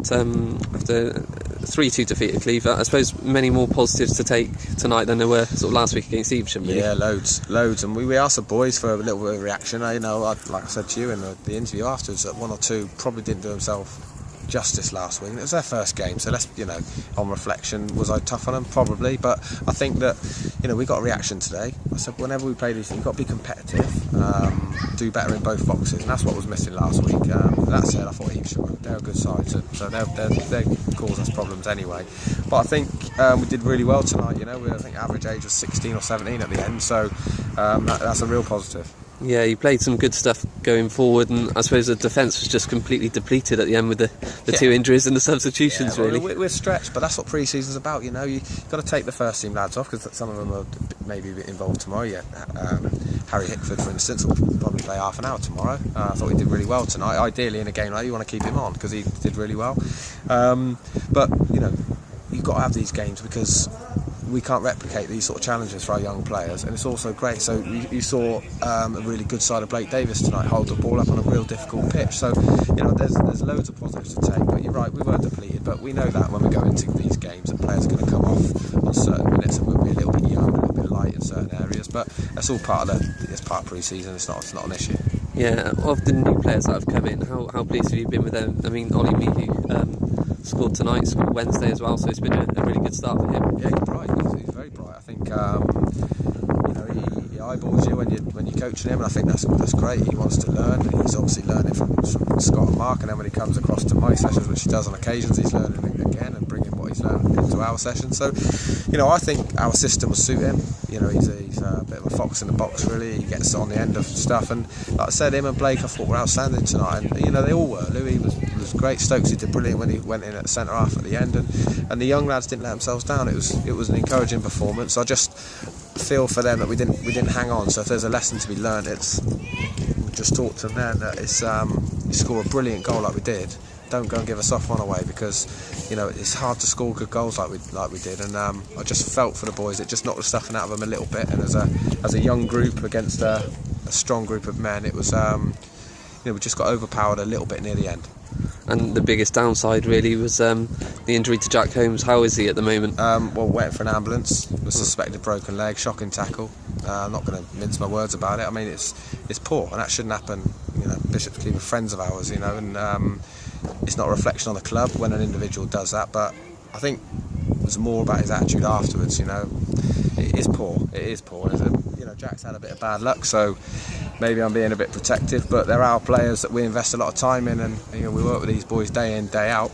After 3-2 defeat at Cleeve, I suppose many more positives to take tonight than there were sort of last week against Evesham, really. Yeah, loads, and we asked the boys for a little bit of reaction. Like I said to you in the interview afterwards, that one or two probably didn't do themselves justice last week. It was their first game, so let's, on reflection, was I tough on them? Probably, but I think that, we got a reaction today. I said whenever we play these things, you've got to be competitive, do better in both boxes, and that's what was missing last week. That said, I thought Evesham, they're a good side, so they cause us problems anyway. But I think we did really well tonight. I think average age was 16 or 17 at the end, so that's a real positive. Yeah, you played some good stuff going forward, and I suppose the defence was just completely depleted at the end with the two injuries and the substitutions, really. We're stretched, but that's what pre-season's about, You've got to take the first team lads off, because some of them are maybe involved tomorrow. Harry Hickford, for instance, will probably play half an hour tomorrow. I thought he did really well tonight. Ideally, in a game like that, you want to keep him on, because he did really well. But, you've got to have these games, because we can't replicate these sort of challenges for our young players, and it's also great. So you saw a really good side of Blake Davis tonight, hold the ball up on a real difficult pitch. So there's loads of positives to take. But you're right, we were depleted, but we know that when we go into these games, that players are going to come off on certain minutes, and we'll be a little bit young, a little bit light in certain areas. But that's all part of pre-season. It's not an issue. Yeah, of the new players that have come in, how pleased have you been with them? I mean, Ollie Mealy scored tonight, scored Wednesday as well, so it's been a really good start for him. Yeah, he's bright. He's very bright. I think he eyeballs you when you're coaching him, and I think that's great. He wants to learn. He's obviously learning from Scott and Mark, and then when he comes across to my sessions, which he does on occasions, he's learning again and bringing what he's learned into our session. So, I think our system will suit him. He's a bit of a fox in the box, really. He gets on the end of stuff, and like I said, him and Blake, I thought, were outstanding tonight, and they all were. Louis was great. Stokesy did brilliant when he went in at centre half at the end, and the young lads didn't let themselves down. It was an encouraging performance. I just feel for them that we didn't hang on. So if there's a lesson to be learned, it's just talk to them then that it's you score a brilliant goal like we did, don't go and give a soft one away, because it's hard to score good goals like we did, and I just felt for the boys. It just knocked the stuffing out of them a little bit, and as a young group against a strong group of men, it was we just got overpowered a little bit near the end. And the biggest downside really was the injury to Jack Holmes. How is he at the moment? Waiting for an ambulance. The suspected broken leg, shocking tackle. I'm not going to mince my words about it. I mean, it's poor, and that shouldn't happen. Bishop's Cleeve are friends of ours, and it's not a reflection on the club when an individual does that. But I think it was more about his attitude afterwards. It is poor. It is poor. Jack's had a bit of bad luck, so maybe I'm being a bit protective, but there are players that we invest a lot of time in, and we work with these boys day in, day out,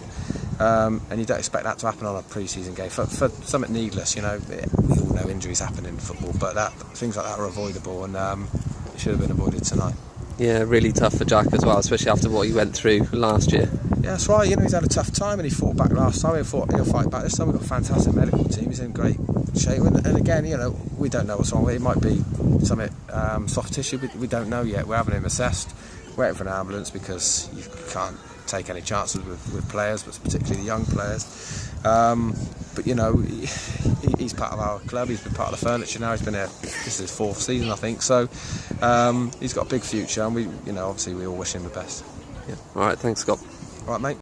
and you don't expect that to happen on a pre-season game for something needless. We all know injuries happen in football, but things like that are avoidable, and it should have been avoided tonight. Yeah, really tough for Jack as well, especially after what he went through last year. Yeah, that's right. He's had a tough time, and he fought back last time. He'll fight back this time. We've got a fantastic medical team. He's in great shape, and again, we don't know what's wrong with it. It might be something soft tissue. We don't know yet. We're having him assessed, waiting for an ambulance, because you can't take any chances with players, but particularly the young players. But he's part of our club. He's been part of the furniture now. He's been here. This is his 4th season, I think. So he's got a big future, and obviously we all wish him the best. Yeah. All right. Thanks, Scott. All right, mate.